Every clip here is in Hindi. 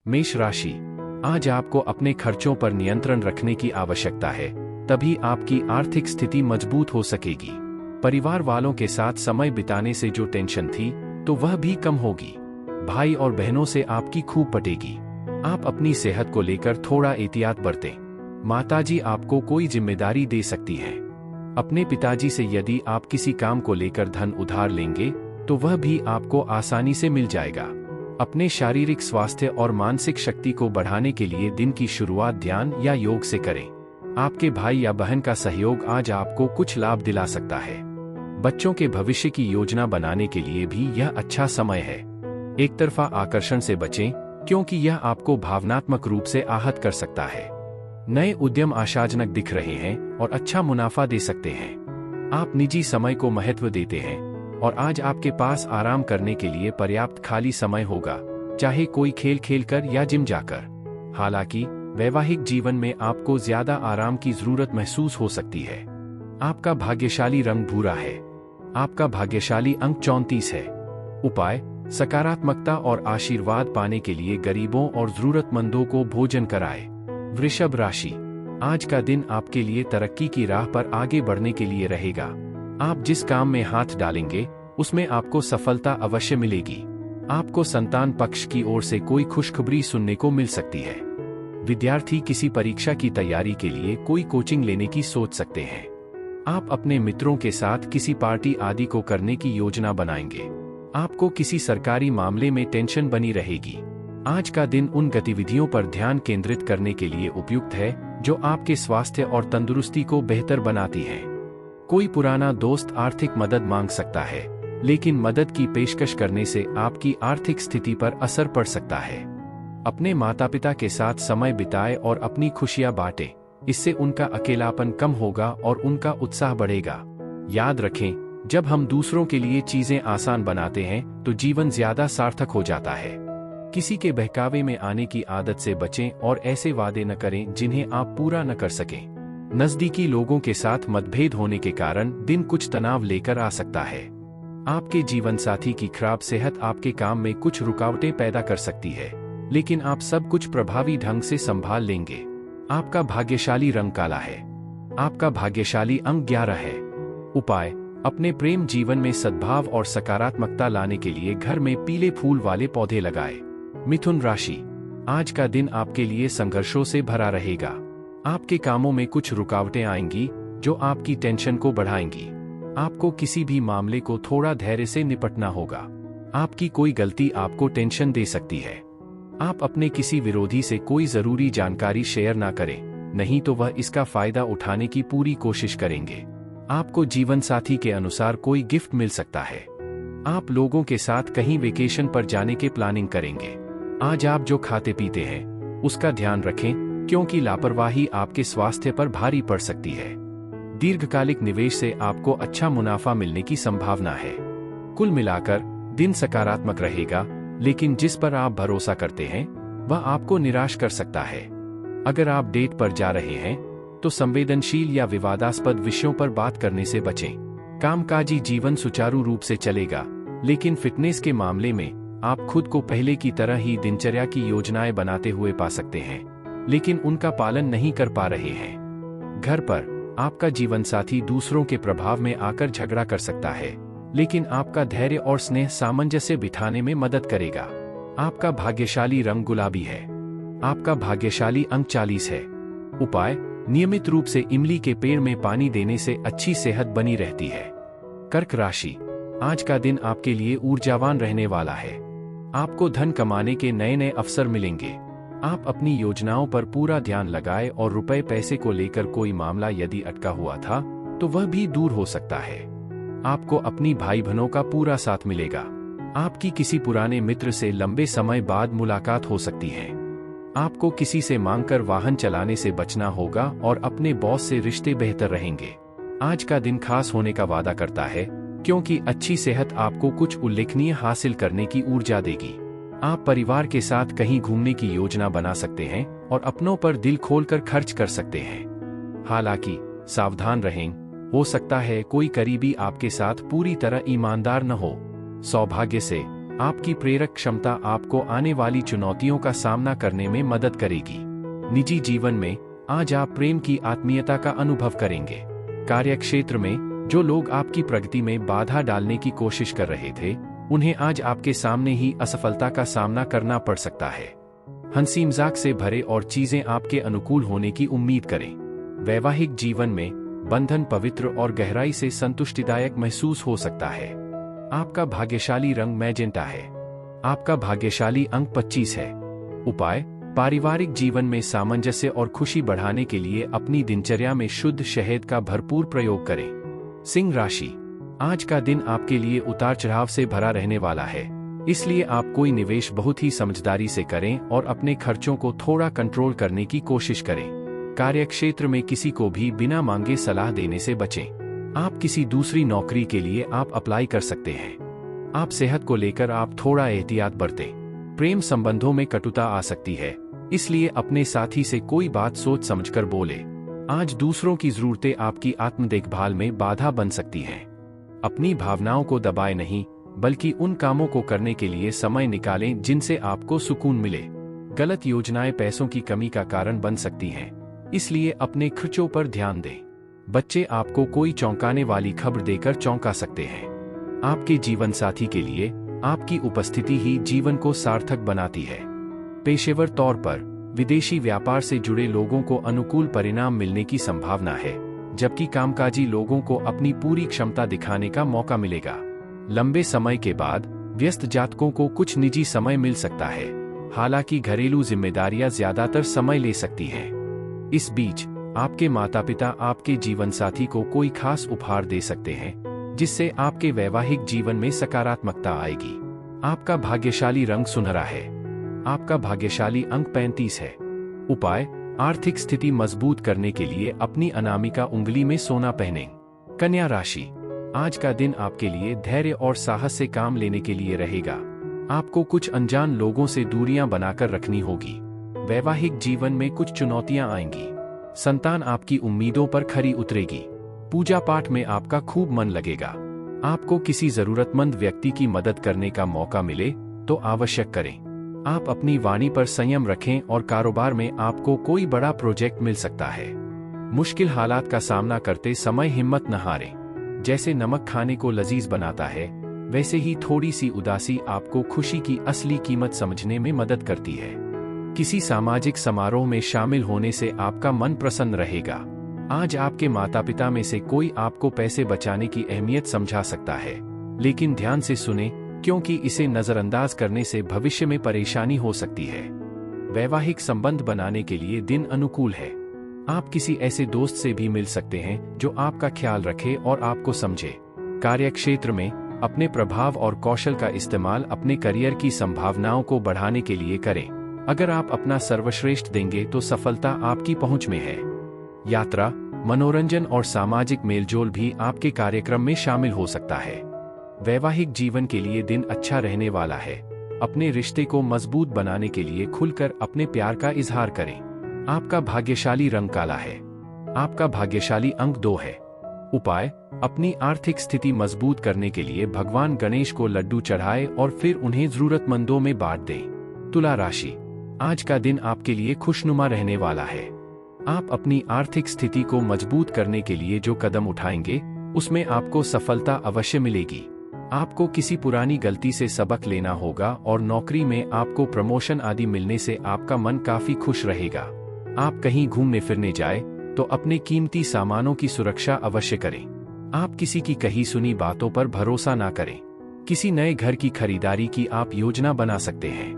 मेष राशि, आज आपको अपने खर्चों पर नियंत्रण रखने की आवश्यकता है, तभी आपकी आर्थिक स्थिति मजबूत हो सकेगी। परिवार वालों के साथ समय बिताने से जो टेंशन थी, तो वह भी कम होगी। भाई और बहनों से आपकी खूब पटेगी। आप अपनी सेहत को लेकर थोड़ा एहतियात बरतें। माताजी आपको कोई जिम्मेदारी दे सकती हैं। अपने पिताजी से यदि आप किसी काम को लेकर धन उधार लेंगे, तो वह भी आपको आसानी से मिल जाएगा। अपने शारीरिक स्वास्थ्य और मानसिक शक्ति को बढ़ाने के लिए दिन की शुरुआत ध्यान या योग से करें। आपके भाई या बहन का सहयोग आज आपको कुछ लाभ दिला सकता है। बच्चों के भविष्य की योजना बनाने के लिए भी यह अच्छा समय है। एक तरफा आकर्षण से बचें, क्योंकि यह आपको भावनात्मक रूप से आहत कर सकता है। नए उद्यम आशाजनक दिख रहे हैं और अच्छा मुनाफा दे सकते हैं। आप निजी समय को महत्व देते हैं और आज आपके पास आराम करने के लिए पर्याप्त खाली समय होगा, चाहे कोई खेल खेलकर या जिम जाकर। हालांकि वैवाहिक जीवन में आपको ज्यादा आराम की जरूरत महसूस हो सकती है। आपका भाग्यशाली रंग भूरा है। आपका भाग्यशाली अंक 34 है। उपाय, सकारात्मकता और आशीर्वाद पाने के लिए गरीबों और जरूरतमंदों को भोजन कराएं। वृषभ राशि, आज का दिन आपके लिए तरक्की की राह पर आगे बढ़ने के लिए रहेगा। आप जिस काम में हाथ डालेंगे, उसमें आपको सफलता अवश्य मिलेगी। आपको संतान पक्ष की ओर से कोई खुशखबरी सुनने को मिल सकती है। विद्यार्थी किसी परीक्षा की तैयारी के लिए कोई कोचिंग लेने की सोच सकते हैं। आप अपने मित्रों के साथ किसी पार्टी आदि को करने की योजना बनाएंगे। आपको किसी सरकारी मामले में टेंशन बनी रहेगी। आज का दिन उन गतिविधियों पर ध्यान केंद्रित करने के लिए उपयुक्त है जो आपके स्वास्थ्य और तंदुरुस्ती को बेहतर बनाती हैं। कोई पुराना दोस्त आर्थिक मदद मांग सकता है, लेकिन मदद की पेशकश करने से आपकी आर्थिक स्थिति पर असर पड़ सकता है। अपने माता पिता के साथ समय बिताएं और अपनी खुशियां बांटें। इससे उनका अकेलापन कम होगा और उनका उत्साह बढ़ेगा। याद रखें, जब हम दूसरों के लिए चीजें आसान बनाते हैं, तो जीवन ज्यादा सार्थक हो जाता है। किसी के बहकावे में आने की आदत से बचें और ऐसे वादे न करें जिन्हें आप पूरा न कर सकें। नजदीकी लोगों के साथ मतभेद होने के कारण दिन कुछ तनाव लेकर आ सकता है। आपके जीवन साथी की खराब सेहत आपके काम में कुछ रुकावटें पैदा कर सकती है, लेकिन आप सब कुछ प्रभावी ढंग से संभाल लेंगे। आपका भाग्यशाली रंग काला है। आपका भाग्यशाली अंक 11 है। उपाय, अपने प्रेम जीवन में सद्भाव और सकारात्मकता लाने के लिए घर में पीले फूल वाले पौधे लगाएं। मिथुन राशि, आज का दिन आपके लिए संघर्षों से भरा रहेगा। आपके कामों में कुछ रुकावटें आएंगी जो आपकी टेंशन को बढ़ाएंगी। आपको किसी भी मामले को थोड़ा धैर्य से निपटना होगा। आपकी कोई गलती आपको टेंशन दे सकती है। आप अपने किसी विरोधी से कोई जरूरी जानकारी शेयर ना करें, नहीं तो वह इसका फायदा उठाने की पूरी कोशिश करेंगे। आपको जीवन साथी के अनुसार कोई गिफ्ट मिल सकता है। आप लोगों के साथ कहीं वेकेशन पर जाने के प्लानिंग करेंगे। आज आप जो खाते पीते हैं, उसका ध्यान रखें, क्योंकि लापरवाही आपके स्वास्थ्य पर भारी पड़ सकती है। दीर्घकालिक निवेश से आपको अच्छा मुनाफा मिलने की संभावना है। कुल मिलाकर दिन सकारात्मक रहेगा, लेकिन जिस पर आप भरोसा करते हैं, वह आपको निराश कर सकता है। अगर आप डेट पर जा रहे हैं, तो संवेदनशील या विवादास्पद विषयों पर बात करने से बचें। कामकाजी जीवन सुचारू रूप से चलेगा, लेकिन फिटनेस के मामले में आप खुद को पहले की तरह ही दिनचर्या की योजनाएं बनाते हुए पा सकते हैं, लेकिन उनका पालन नहीं कर पा रहे हैं। घर पर आपका जीवनसाथी दूसरों के प्रभाव में आकर झगड़ा कर सकता है, लेकिन आपका धैर्य और स्नेह सामंजस्य बिठाने में मदद करेगा। आपका भाग्यशाली रंग गुलाबी है। आपका भाग्यशाली अंक 40 है। उपाय, नियमित रूप से इमली के पेड़ में पानी देने से अच्छी सेहत बनी रहती है। कर्क राशि, आज का दिन आपके लिए ऊर्जावान रहने वाला है। आपको धन कमाने के नए नए अवसर मिलेंगे। आप अपनी योजनाओं पर पूरा ध्यान लगाएं और रुपए पैसे को लेकर कोई मामला यदि अटका हुआ था, तो वह भी दूर हो सकता है। आपको अपनी भाई बहनों का पूरा साथ मिलेगा। आपकी किसी पुराने मित्र से लंबे समय बाद मुलाकात हो सकती है। आपको किसी से मांगकर वाहन चलाने से बचना होगा और अपने बॉस से रिश्ते बेहतर रहेंगे। आज का दिन खास होने का वादा करता है, क्योंकि अच्छी सेहत आपको कुछ उल्लेखनीय हासिल करने की ऊर्जा देगी। आप परिवार के साथ कहीं घूमने की योजना बना सकते हैं और अपनों पर दिल खोलकर खर्च कर सकते हैं। हालांकि सावधान रहें, हो सकता है कोई करीबी आपके साथ पूरी तरह ईमानदार न हो। सौभाग्य से आपकी प्रेरक क्षमता आपको आने वाली चुनौतियों का सामना करने में मदद करेगी। निजी जीवन में आज आप प्रेम की आत्मीयता का अनुभव करेंगे। कार्यक्षेत्र में जो लोग आपकी प्रगति में बाधा डालने की कोशिश कर रहे थे, उन्हें आज आपके सामने ही असफलता का सामना करना पड़ सकता है। हंसी मजाक से भरे और चीजें आपके अनुकूल होने की उम्मीद करें। वैवाहिक जीवन में बंधन पवित्र और गहराई से संतुष्टिदायक महसूस हो सकता है। आपका भाग्यशाली रंग मैजेंटा है। आपका भाग्यशाली अंक 25 है। उपाय: पारिवारिक जीवन में सामंजस्य और खुशी बढ़ाने के लिए अपनी दिनचर्या में शुद्ध शहद का भरपूर प्रयोग करें। सिंह राशि: आज का दिन आपके लिए उतार चढ़ाव से भरा रहने वाला है, इसलिए आप कोई निवेश बहुत ही समझदारी से करें और अपने खर्चों को थोड़ा कंट्रोल करने की कोशिश करें। कार्यक्षेत्र में किसी को भी बिना मांगे सलाह देने से बचें। आप किसी दूसरी नौकरी के लिए आप अप्लाई कर सकते हैं। आप सेहत को लेकर आप थोड़ा एहतियात बरतें। प्रेम संबंधों में कटुता आ सकती है, इसलिए अपने साथी से कोई बात सोच समझकर बोले। आज दूसरों की जरूरतें आपकी आत्म देखभाल में बाधा बन सकती हैं। अपनी भावनाओं को दबाए नहीं, बल्कि उन कामों को करने के लिए समय निकालें जिनसे आपको सुकून मिले। गलत योजनाएं पैसों की कमी का कारण बन सकती हैं, इसलिए अपने खर्चों पर ध्यान दें। बच्चे आपको कोई चौंकाने वाली खबर देकर चौंका सकते हैं। आपके जीवन साथी के लिए आपकी उपस्थिति ही जीवन को सार्थक बनाती है। पेशेवर तौर पर विदेशी व्यापार से जुड़े लोगों को अनुकूल परिणाम मिलने की संभावना है, जबकि कामकाजी लोगों को अपनी पूरी क्षमता दिखाने का मौका मिलेगा। लंबे समय के बाद व्यस्त जातकों को कुछ निजी समय मिल सकता है, हालांकि घरेलू जिम्मेदारियां ज्यादातर समय ले सकती हैं। इस बीच आपके माता पिता आपके जीवन साथी को कोई खास उपहार दे सकते हैं, जिससे आपके वैवाहिक जीवन में सकारात्मकता आएगी। आपका भाग्यशाली रंग सुनहरा है। आपका भाग्यशाली अंक 35 है। उपाय: आर्थिक स्थिति मजबूत करने के लिए अपनी अनामिका उंगली में सोना पहनें। कन्या राशि: आज का दिन आपके लिए धैर्य और साहस से काम लेने के लिए रहेगा। आपको कुछ अनजान लोगों से दूरियां बनाकर रखनी होगी। वैवाहिक जीवन में कुछ चुनौतियां आएंगी। संतान आपकी उम्मीदों पर खरी उतरेगी। पूजा पाठ में आपका खूब मन लगेगा। आपको किसी जरूरतमंद व्यक्ति की मदद करने का मौका मिले तो आवश्यक करें। आप अपनी वाणी पर संयम रखें और कारोबार में आपको कोई बड़ा प्रोजेक्ट मिल सकता है। मुश्किल हालात का सामना करते समय हिम्मत न हारें। जैसे नमक खाने को लजीज बनाता है, वैसे ही थोड़ी सी उदासी आपको खुशी की असली कीमत समझने में मदद करती है। किसी सामाजिक समारोह में शामिल होने से आपका मन प्रसन्न रहेगा। आज आपके माता पिता में से कोई आपको पैसे बचाने की अहमियत समझा सकता है, लेकिन ध्यान से सुने, क्योंकि इसे नजरअंदाज करने से भविष्य में परेशानी हो सकती है। वैवाहिक संबंध बनाने के लिए दिन अनुकूल है। आप किसी ऐसे दोस्त से भी मिल सकते हैं जो आपका ख्याल रखे और आपको समझे। कार्यक्षेत्र में अपने प्रभाव और कौशल का इस्तेमाल अपने करियर की संभावनाओं को बढ़ाने के लिए करें। अगर आप अपना सर्वश्रेष्ठ देंगे तो सफलता आपकी पहुंच में है। यात्रा, मनोरंजन और सामाजिक मेलजोल भी आपके कार्यक्रम में शामिल हो सकता है। वैवाहिक जीवन के लिए दिन अच्छा रहने वाला है। अपने रिश्ते को मजबूत बनाने के लिए खुलकर अपने प्यार का इजहार करें। आपका भाग्यशाली रंग काला है। आपका भाग्यशाली अंक 2 है। उपाय: अपनी आर्थिक स्थिति मजबूत करने के लिए भगवान गणेश को लड्डू चढ़ाएं और फिर उन्हें जरूरतमंदों में बांट दें। तुला राशि: आज का दिन आपके लिए खुशनुमा रहने वाला है। आप अपनी आर्थिक स्थिति को मजबूत करने के लिए जो कदम उठाएंगे, उसमें आपको सफलता अवश्य मिलेगी। आपको किसी पुरानी गलती से सबक लेना होगा और नौकरी में आपको प्रमोशन आदि मिलने से आपका मन काफी खुश रहेगा। आप कहीं घूमने फिरने जाए तो अपने कीमती सामानों की सुरक्षा अवश्य करें। आप किसी की कही सुनी बातों पर भरोसा ना करें। किसी नए घर की खरीदारी की आप योजना बना सकते हैं।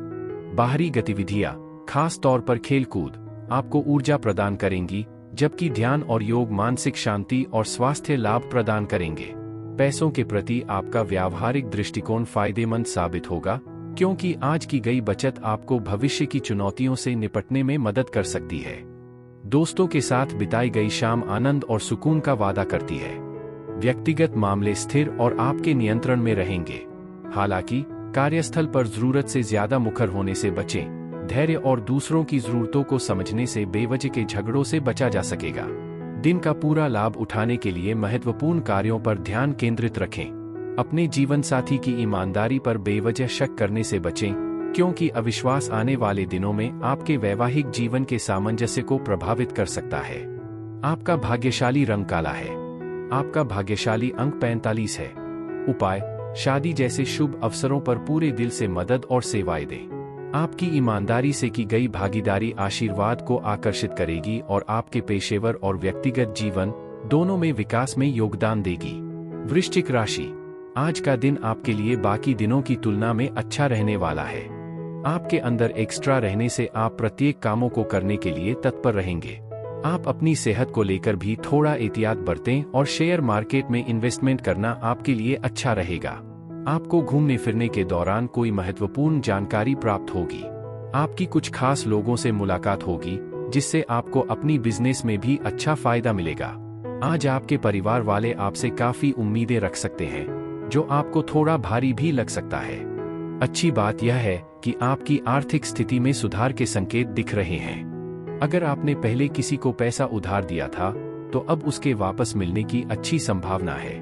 बाहरी गतिविधियां, खास तौर पर खेलकूद, आपको ऊर्जा प्रदान करेंगी, जबकि ध्यान और योग मानसिक शांति और स्वास्थ्य लाभ प्रदान करेंगे। पैसों के प्रति आपका व्यावहारिक दृष्टिकोण फायदेमंद साबित होगा, क्योंकि आज की गई बचत आपको भविष्य की चुनौतियों से निपटने में मदद कर सकती है। दोस्तों के साथ बिताई गई शाम आनंद और सुकून का वादा करती है। व्यक्तिगत मामले स्थिर और आपके नियंत्रण में रहेंगे। हालांकि कार्यस्थल पर जरूरत से ज्यादा मुखर होने से बचें। धैर्य और दूसरों की जरूरतों को समझने से बेवजह के झगड़ों से बचा जा सकेगा। दिन का पूरा लाभ उठाने के लिए महत्वपूर्ण कार्यों पर ध्यान केंद्रित रखें। अपने जीवनसाथी की ईमानदारी पर बेवजह शक करने से बचें, क्योंकि अविश्वास आने वाले दिनों में आपके वैवाहिक जीवन के सामंजस्य को प्रभावित कर सकता है। आपका भाग्यशाली रंग काला है। आपका भाग्यशाली अंक 45 है। उपाय: शादी जैसे शुभ अवसरों पर पूरे दिल से मदद और सेवाएं दें। आपकी ईमानदारी से की गई भागीदारी आशीर्वाद को आकर्षित करेगी और आपके पेशेवर और व्यक्तिगत जीवन दोनों में विकास में योगदान देगी। वृश्चिक राशि, आज का दिन आपके लिए बाकी दिनों की तुलना में अच्छा रहने वाला है। आपके अंदर एक्स्ट्रा रहने से आप प्रत्येक कामों को करने के लिए तत्पर रहेंगे। आप अपनी सेहत को लेकर भी थोड़ा एहतियात बरतें और शेयर मार्केट में इन्वेस्टमेंट करना आपके लिए अच्छा रहेगा। आपको घूमने फिरने के दौरान कोई महत्वपूर्ण जानकारी प्राप्त होगी। आपकी कुछ खास लोगों से मुलाकात होगी, जिससे आपको अपनी बिजनेस में भी अच्छा फायदा मिलेगा। आज आपके परिवार वाले आपसे काफी उम्मीदें रख सकते हैं, जो आपको थोड़ा भारी भी लग सकता है। अच्छी बात यह है कि आपकी आर्थिक स्थिति में सुधार के संकेत दिख रहे हैं। अगर आपने पहले किसी को पैसा उधार दिया था, तो अब उसके वापस मिलने की अच्छी संभावना है।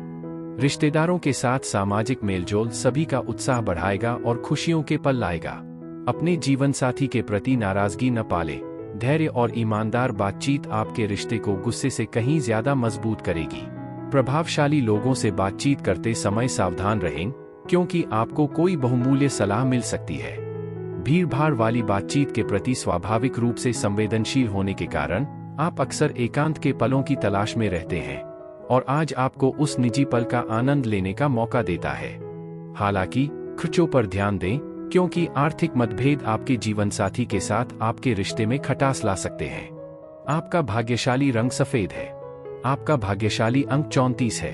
रिश्तेदारों के साथ सामाजिक मेलजोल सभी का उत्साह बढ़ाएगा और खुशियों के पल लाएगा। अपने जीवन साथी के प्रति नाराजगी न पालें। धैर्य और ईमानदार बातचीत आपके रिश्ते को गुस्से से कहीं ज्यादा मजबूत करेगी। प्रभावशाली लोगों से बातचीत करते समय सावधान रहें, क्योंकि आपको कोई बहुमूल्य सलाह मिल सकती है। भीड़भाड़ वाली बातचीत के प्रति स्वाभाविक रूप से संवेदनशील होने के कारण आप अक्सर एकांत के पलों की तलाश में रहते हैं, और आज आपको उस निजी पल का आनंद लेने का मौका देता है। हालांकि खर्चों पर ध्यान दें, क्योंकि आर्थिक मतभेद आपके जीवनसाथी के साथ आपके रिश्ते में खटास ला सकते हैं। आपका भाग्यशाली रंग सफेद है। आपका भाग्यशाली अंक 34 है।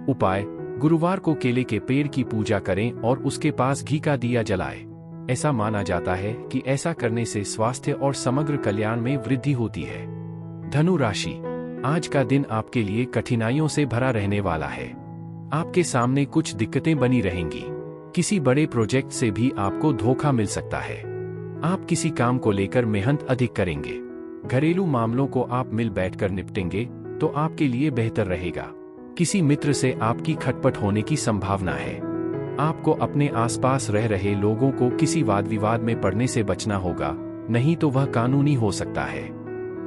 उपाय: गुरुवार को केले के पेड़ की पूजा करें और उसके पास घी का दिया जलाएं। ऐसा माना जाता है कि ऐसा करने से स्वास्थ्य और समग्र कल्याण में वृद्धि होती है। धनु राशि, आज का दिन आपके लिए कठिनाइयों से भरा रहने वाला है। आपके सामने कुछ दिक्कतें बनी रहेंगी। किसी बड़े प्रोजेक्ट से भी आपको धोखा मिल सकता है। आप किसी काम को लेकर मेहनत अधिक करेंगे। घरेलू मामलों को आप मिल बैठकर निपटेंगे तो आपके लिए बेहतर रहेगा। किसी मित्र से आपकी खटपट होने की संभावना है। आपको अपने आसपास रह रहे लोगों को किसी वाद विवाद में पड़ने से बचना होगा, नहीं तो वह कानूनी हो सकता है।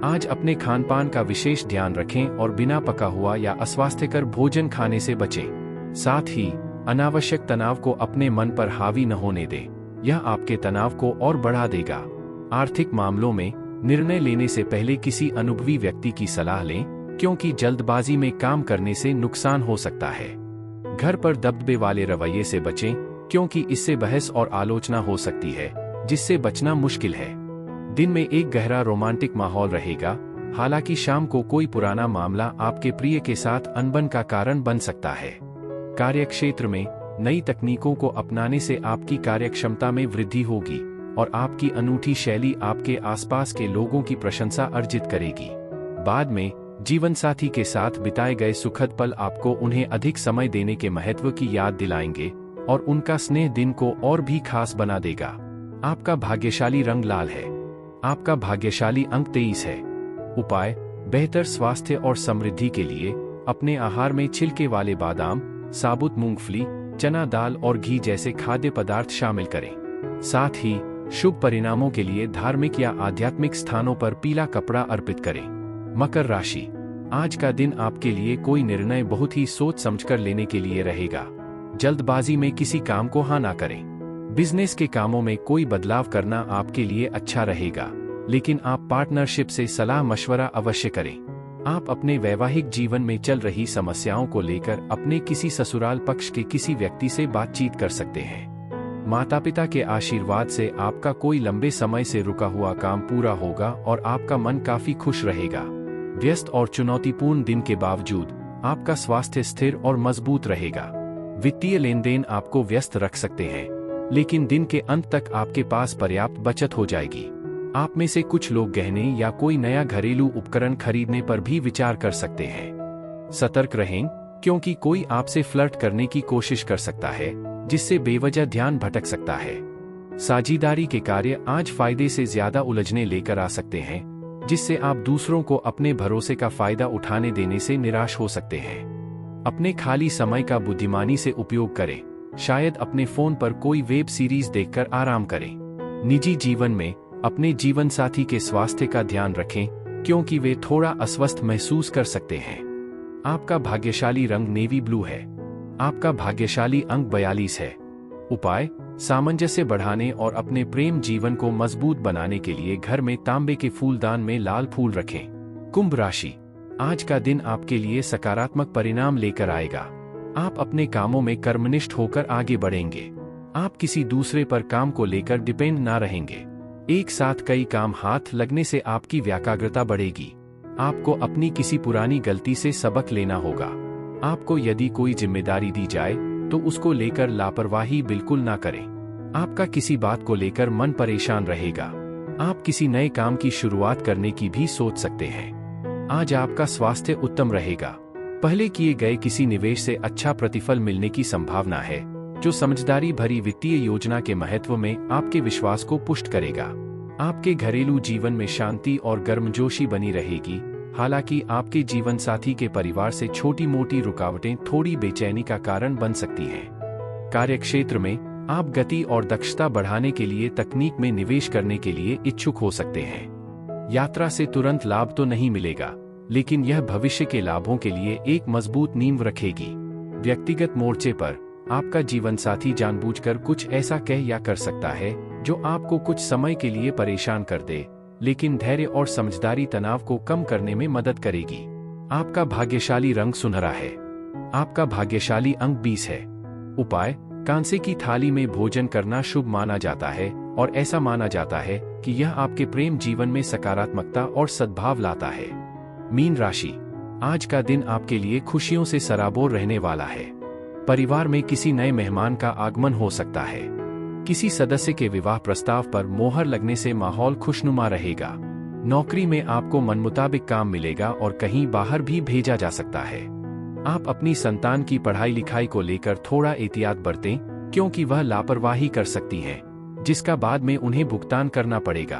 आज अपने खान पान का विशेष ध्यान रखें और बिना पका हुआ या अस्वास्थ्यकर भोजन खाने से बचें। साथ ही अनावश्यक तनाव को अपने मन पर हावी न होने दें, यह आपके तनाव को और बढ़ा देगा। आर्थिक मामलों में निर्णय लेने से पहले किसी अनुभवी व्यक्ति की सलाह लें, क्योंकि जल्दबाजी में काम करने से नुकसान हो सकता है। घर पर दबदबे वाले रवैये से बचें, क्योंकि इससे बहस और आलोचना हो सकती है, जिससे बचना मुश्किल है। दिन में एक गहरा रोमांटिक माहौल रहेगा, हालांकि शाम को कोई पुराना मामला आपके प्रिय के साथ अनबन का कारण बन सकता है। कार्यक्षेत्र में नई तकनीकों को अपनाने से आपकी कार्यक्षमता में वृद्धि होगी और आपकी अनूठी शैली आपके आसपास के लोगों की प्रशंसा अर्जित करेगी। बाद में जीवनसाथी के साथ बिताए गए सुखद पल आपको उन्हें अधिक समय देने के महत्व की याद दिलाएंगे और उनका स्नेह दिन को और भी खास बना देगा। आपका भाग्यशाली रंग लाल है। आपका भाग्यशाली अंक 23 है। उपाय: बेहतर स्वास्थ्य और समृद्धि के लिए अपने आहार में छिलके वाले बादाम, साबुत मूंगफली, चना दाल और घी जैसे खाद्य पदार्थ शामिल करें। साथ ही शुभ परिणामों के लिए धार्मिक या आध्यात्मिक स्थानों पर पीला कपड़ा अर्पित करें। मकर राशि, आज का दिन आपके लिए कोई निर्णय बहुत ही सोच समझकर लेने के लिए रहेगा। जल्दबाजी में किसी काम को हाँ ना करें। बिजनेस के कामों में कोई बदलाव करना आपके लिए अच्छा रहेगा, लेकिन आप पार्टनरशिप से सलाह मशवरा अवश्य करें। आप अपने वैवाहिक जीवन में चल रही समस्याओं को लेकर अपने किसी ससुराल पक्ष के किसी व्यक्ति से बातचीत कर सकते हैं। माता पिता के आशीर्वाद से आपका कोई लंबे समय से रुका हुआ काम पूरा होगा और आपका मन काफी खुश रहेगा। व्यस्त और चुनौतीपूर्ण दिन के बावजूद आपका स्वास्थ्य स्थिर और मजबूत रहेगा। वित्तीय लेन देन आपको व्यस्त रख सकते हैं, लेकिन दिन के अंत तक आपके पास पर्याप्त बचत हो जाएगी। आप में से कुछ लोग गहने या कोई नया घरेलू उपकरण खरीदने पर भी विचार कर सकते हैं। सतर्क रहें, क्योंकि कोई आपसे फ्लर्ट करने की कोशिश कर सकता है, जिससे बेवजह ध्यान भटक सकता है। साझेदारी के कार्य आज फायदे से ज्यादा उलझने लेकर आ सकते हैं, जिससे आप दूसरों को अपने भरोसे का फायदा उठाने देने से निराश हो सकते हैं। अपने खाली समय का बुद्धिमानी से उपयोग करें। शायद अपने फोन पर कोई वेब सीरीज देखकर आराम करें। निजी जीवन में अपने जीवन साथी के स्वास्थ्य का ध्यान रखें, क्योंकि वे थोड़ा अस्वस्थ महसूस कर सकते हैं। आपका भाग्यशाली रंग नेवी ब्लू है। आपका भाग्यशाली अंक 42 है। उपाय: सामंजस्य बढ़ाने और अपने प्रेम जीवन को मजबूत बनाने के लिए घर में तांबे के फूलदान में लाल फूल रखें। कुंभ राशि, आज का दिन आपके लिए सकारात्मक परिणाम लेकर आएगा। आप अपने कामों में कर्मनिष्ठ होकर आगे बढ़ेंगे। आप किसी दूसरे पर काम को लेकर डिपेंड ना रहेंगे। एक साथ कई काम हाथ लगने से आपकी व्याकाग्रता बढ़ेगी। आपको अपनी किसी पुरानी गलती से सबक लेना होगा। आपको यदि कोई जिम्मेदारी दी जाए तो उसको लेकर लापरवाही बिल्कुल ना करें। आपका किसी बात को लेकर मन परेशान रहेगा। आप किसी नए काम की शुरुआत करने की भी सोच सकते हैं। आज आपका स्वास्थ्य उत्तम रहेगा। पहले किए गए किसी निवेश से अच्छा प्रतिफल मिलने की संभावना है, जो समझदारी भरी वित्तीय योजना के महत्व में आपके विश्वास को पुष्ट करेगा। आपके घरेलू जीवन में शांति और गर्मजोशी बनी रहेगी। हालांकि आपके जीवन साथी के परिवार से छोटी मोटी रुकावटें थोड़ी बेचैनी का कारण बन सकती हैं। कार्यक्षेत्र में आप गति और दक्षता बढ़ाने के लिए तकनीक में निवेश करने के लिए इच्छुक हो सकते हैं। यात्रा से तुरंत लाभ तो नहीं मिलेगा, लेकिन यह भविष्य के लाभों के लिए एक मजबूत नींव रखेगी। व्यक्तिगत मोर्चे पर आपका जीवन साथी जानबूझकर कुछ ऐसा कह या कर सकता है जो आपको कुछ समय के लिए परेशान कर दे, लेकिन धैर्य और समझदारी तनाव को कम करने में मदद करेगी। आपका भाग्यशाली रंग सुनहरा है। आपका भाग्यशाली अंक 20 है। उपाय: कांसे की थाली में भोजन करना शुभ माना जाता है और ऐसा माना जाता है कि यह आपके प्रेम जीवन में सकारात्मकता और सद्भाव लाता है। मीन राशि, आज का दिन आपके लिए खुशियों से सराबोर रहने वाला है। परिवार में किसी नए मेहमान का आगमन हो सकता है। किसी सदस्य के विवाह प्रस्ताव पर मोहर लगने से माहौल खुशनुमा रहेगा। नौकरी में आपको मनमुताबिक काम मिलेगा और कहीं बाहर भी भेजा जा सकता है। आप अपनी संतान की पढ़ाई लिखाई को लेकर थोड़ा एहतियात बरतें, क्योंकि वह लापरवाही कर सकती हैं, जिसका बाद में उन्हें भुगतान करना पड़ेगा।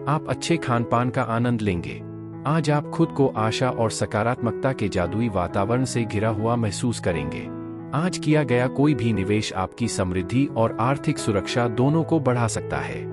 आप अच्छे खान पान का आनंद लेंगे। आज आप खुद को आशा और सकारात्मकता के जादुई वातावरण से घिरा हुआ महसूस करेंगे। आज किया गया कोई भी निवेश आपकी समृद्धि और आर्थिक सुरक्षा दोनों को बढ़ा सकता है।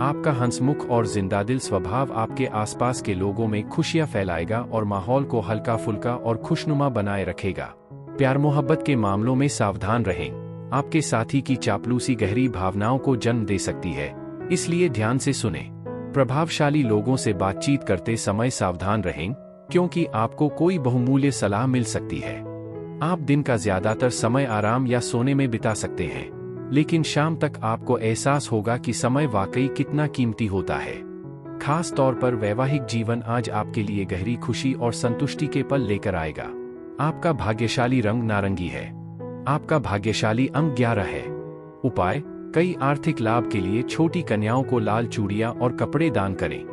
आपका हंसमुख और जिंदादिल स्वभाव आपके आसपास के लोगों में खुशियां फैलाएगा और माहौल को हल्का फुल्का और खुशनुमा बनाए रखेगा। प्यार मोहब्बत के मामलों में सावधान रहें। आपके साथी की चापलूसी गहरी भावनाओं को जन्म दे सकती है, इसलिए ध्यान से सुनें। प्रभावशाली लोगों से बातचीत करते समय सावधान रहें, क्योंकि आपको कोई बहुमूल्य सलाह मिल सकती है। आप दिन का ज्यादातर समय आराम या सोने में बिता सकते हैं, लेकिन शाम तक आपको एहसास होगा कि समय वाकई कितना कीमती होता है। खास तौर पर वैवाहिक जीवन आज आपके लिए गहरी खुशी और संतुष्टि के पल लेकर आएगा। आपका भाग्यशाली रंग नारंगी है। आपका भाग्यशाली अंक 11 है। उपाय: कई आर्थिक लाभ के लिए छोटी कन्याओं को लाल चूड़ियां और कपड़े दान करें।